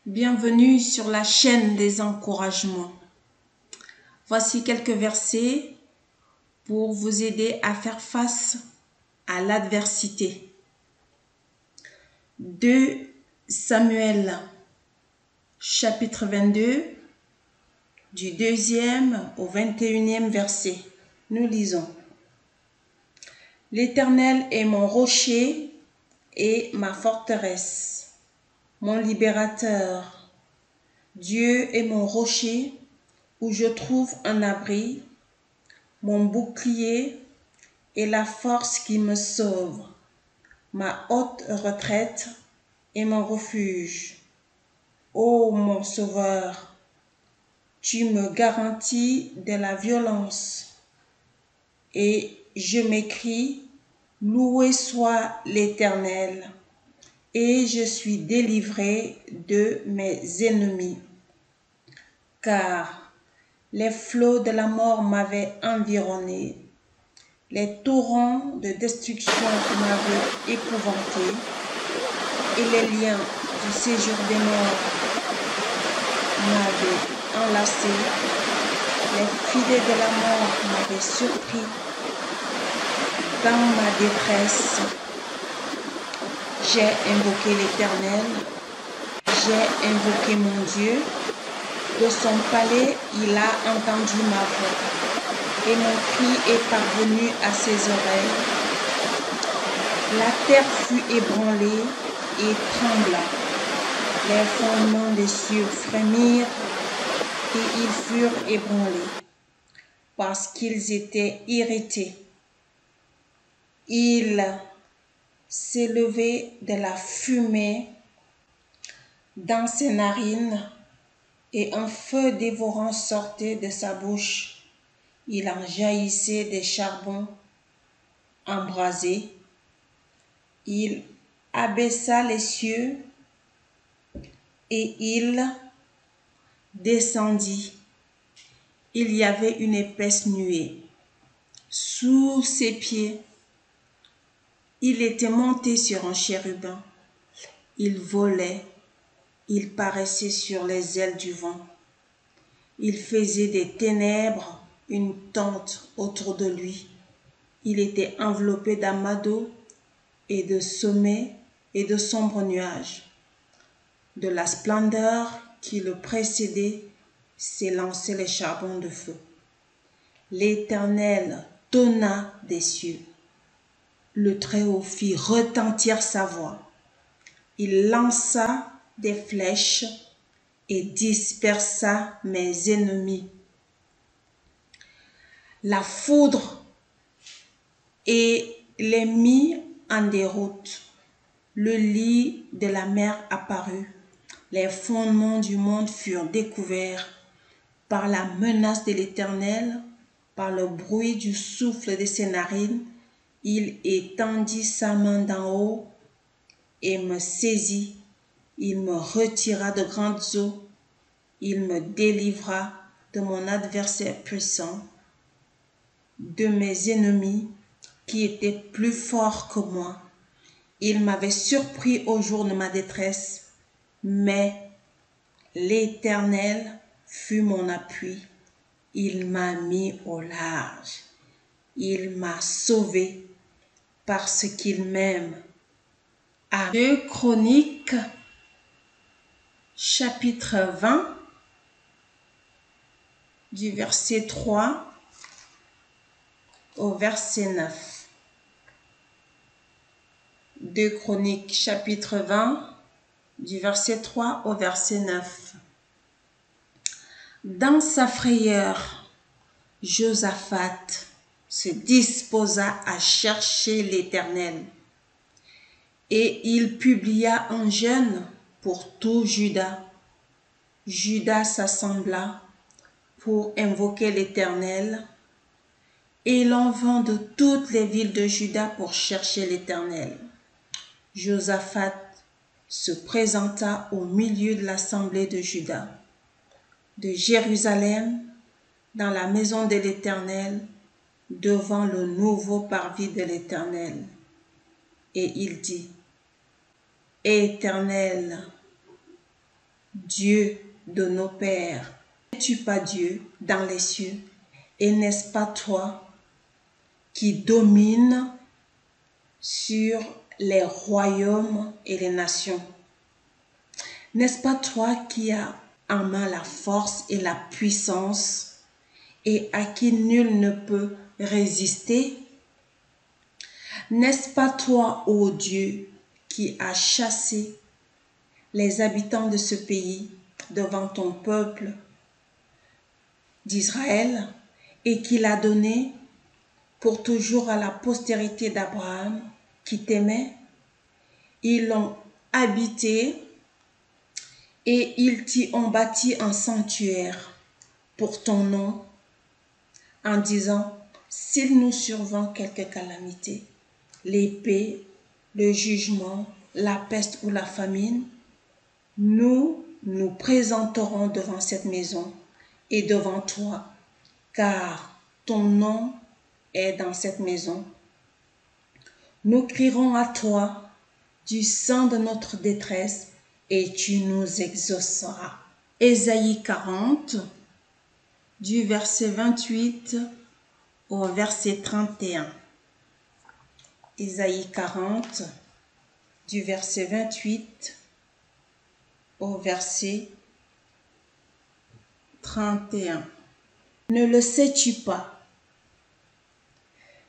Bienvenue sur la chaîne des encouragements. Voici quelques versets pour vous aider à faire face à l'adversité. 2 Samuel, chapitre 22, du 2e au 21e verset. Nous lisons. L'Éternel est mon rocher et ma forteresse, mon libérateur. Dieu est mon rocher où je trouve un abri, mon bouclier et la force qui me sauve, ma haute retraite et mon refuge. Ô mon Sauveur, tu me garantis de la violence. Et je m'écrie, loué soit l'Éternel, et je suis délivré de mes ennemis. Car les flots de la mort m'avaient environné, les torrents de destruction m'avaient épouvanté, et les liens du séjour des morts m'avaient enlacé, les filets de la mort m'avaient surpris. Dans ma détresse, j'ai invoqué l'Éternel, j'ai invoqué mon Dieu. De son palais, il a entendu ma voix, et mon cri est parvenu à ses oreilles. La terre fut ébranlée et trembla. Les fondements des cieux frémirent, et ils furent ébranlés, parce qu'ils étaient irrités. Il s'élevait de la fumée dans ses narines, et un feu dévorant sortait de sa bouche. Il en jaillissait des charbons embrasés. Il abaissa les cieux et il descendit. Il y avait une épaisse nuée sous ses pieds. Il était monté sur un chérubin. Il volait. Il paraissait sur les ailes du vent. Il faisait des ténèbres une tente autour de lui. Il était enveloppé d'amas d'eau et de sommets et de sombres nuages. De la splendeur qui le précédait s'élançaient les charbons de feu. L'Éternel tonna des cieux. Le Très-Haut fit retentir sa voix. Il lança des flèches et dispersa mes ennemis. La foudre et les mit en déroute. Le lit de la mer apparut. Les fondements du monde furent découverts par la menace de l'Éternel, par le bruit du souffle de ses narines. Il étendit sa main d'en haut et me saisit. Il me retira de grandes eaux. Il me délivra de mon adversaire puissant, de mes ennemis qui étaient plus forts que moi. Il m'avait surpris au jour de ma détresse, mais l'Éternel fut mon appui. Il m'a mis au large. Il m'a sauvé parce qu'il m'aime. 2 Chroniques, chapitre 20, du verset 3 au verset 9. 2 Chroniques, chapitre 20, du verset 3 au verset 9. Dans sa frayeur, Josaphat se disposa à chercher l'Éternel, et il publia un jeûne pour tout Juda. Juda s'assembla pour invoquer l'Éternel, et l'on vint de toutes les villes de Juda pour chercher l'Éternel. Josaphat se présenta au milieu de l'assemblée de Juda, de Jérusalem, dans la maison de l'Éternel, devant le nouveau parvis de l'Éternel. Et il dit, Éternel, Dieu de nos pères. N'es-tu pas Dieu dans les cieux? Et n'est-ce pas toi qui domines sur les royaumes et les nations? N'est-ce pas toi qui as en main la force et la puissance et à qui nul ne peut résister? N'est-ce pas toi, ô Dieu, qui as chassé les habitants de ce pays devant ton peuple d'Israël et qui l'a donné pour toujours à la postérité d'Abraham qui t'aimait? Ils l'ont habité et ils t'y ont bâti un sanctuaire pour ton nom, en disant, s'il nous survint quelque calamité, l'épée, le jugement, la peste ou la famine, nous nous présenterons devant cette maison et devant toi, car ton nom est dans cette maison. Nous crierons à toi du sein de notre détresse et tu nous exauceras. Ésaïe 40, du verset 28 au verset 31. Ésaïe 40, du verset 28 au verset 31. Ne le sais-tu pas?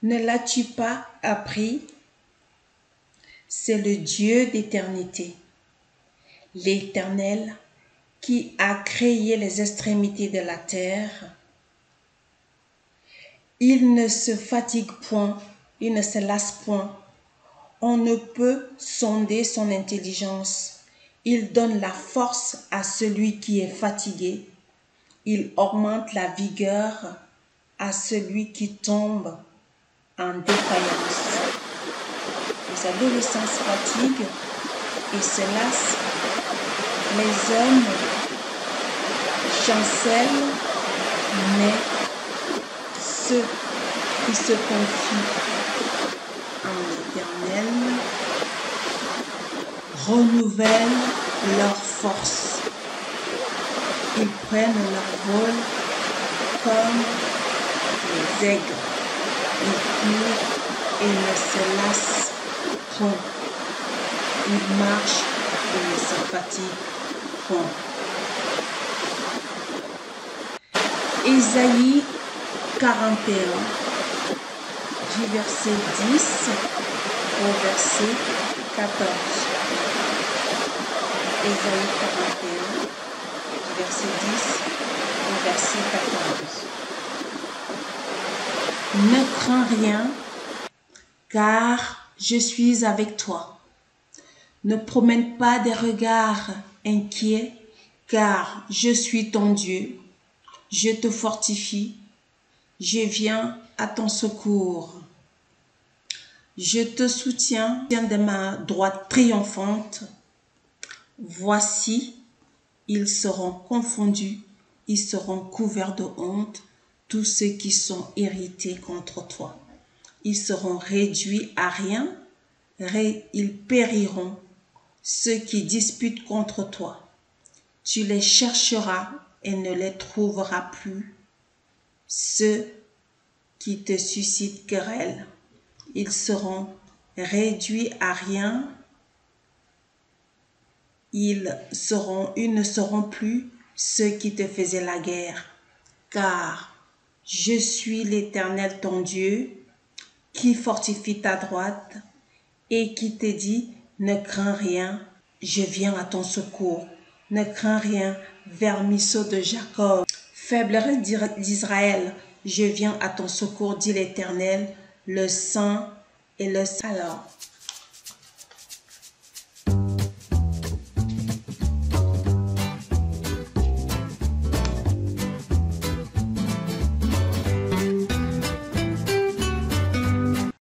Ne l'as-tu pas appris? C'est le Dieu d'éternité, l'Éternel qui a créé les extrémités de la terre. Il ne se fatigue point, il ne se lasse point. On ne peut sonder son intelligence. Il donne la force à celui qui est fatigué. Il augmente la vigueur à celui qui tombe en défaillance. Les adolescents se fatiguent et se lassent. Les hommes chancellent, mais ceux qui se confient en l'Éternel renouvellent leur force. Ils prennent leur vol comme les aigles. Ils courent et ne se lassent point. Ils marchent et ne se fatiguent point. Ésaïe 41, du verset 10 au verset 14. Ésaïe 41, du verset 10 au verset 14. Ne crains rien, car je suis avec toi. Ne promène pas des regards inquiets, car je suis ton Dieu. Je te fortifie, je viens à ton secours. Je te soutiens de ma droite triomphante. Voici, ils seront confondus, ils seront couverts de honte, tous ceux qui sont irrités contre toi. Ils seront réduits à rien, ils périront, ceux qui disputent contre toi. Tu les chercheras et ne les trouveras plus. Ceux qui te suscitent querelle, ils seront réduits à rien. Ils ne seront plus ceux qui te faisaient la guerre. Car je suis l'Éternel ton Dieu, qui fortifie ta droite et qui te dit, ne crains rien, je viens à ton secours. Ne crains rien, vermisseau de Jacob, faiblesse d'Israël, je viens à ton secours, dit l'Éternel, le Saint et le Saint. Alors,